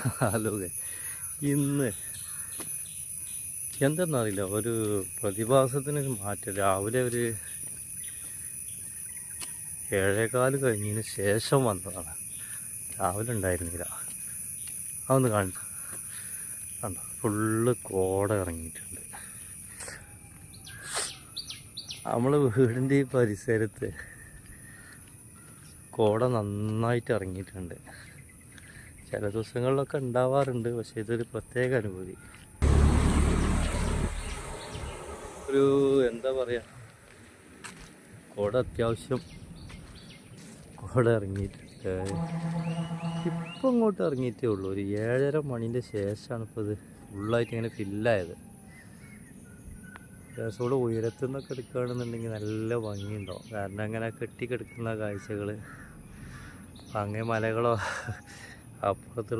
Hello ഇന്ന് എന്തെന്നറിയില്ല, ഒരു പ്രതിഭാസത്തിനൊരു മാറ്റം. രാവിലെ ഒരു 7:15 കഴിഞ്ഞതിന് ശേഷം വന്നതാണ്. രാവിലെ ഉണ്ടായിരുന്നില്ല. അതൊന്ന് കാണിച്ചു കണ്ടോ, ഫുള്ള് കോട ഇറങ്ങിയിട്ടുണ്ട്. നമ്മൾ വീടിൻ്റെ ഈ പരിസരത്ത് കോട നന്നായിട്ട് ഇറങ്ങിയിട്ടുണ്ട്. ചില ദിവസങ്ങളിലൊക്കെ ഉണ്ടാവാറുണ്ട്, പക്ഷേ ഇതൊരു പ്രത്യേക അനുഭൂതി. ഒരു എന്താ പറയുക, കോട അത്യാവശ്യം കോട ഇറങ്ങിയിട്ടുണ്ട്. ഇപ്പം ഇങ്ങോട്ട് ഇറങ്ങിയിട്ടേ ഉള്ളൂ. ഒരു 7:30 മണിൻ്റെ ശേഷമാണ് ഇപ്പോൾ ഇത് ഫുള്ളായിട്ട് ഇങ്ങനെ ഫില്ലായത്. കൂടെ ഉയരത്തു നിന്നൊക്കെ എടുക്കുകയാണെന്നുണ്ടെങ്കിൽ നല്ല ഭംഗിയുണ്ടാവും. കാരണം അങ്ങനെ കെട്ടിക്കിടക്കുന്ന കാഴ്ചകൾ, അങ്ങേ മലകളോ അപ്പുറത്തുള്ള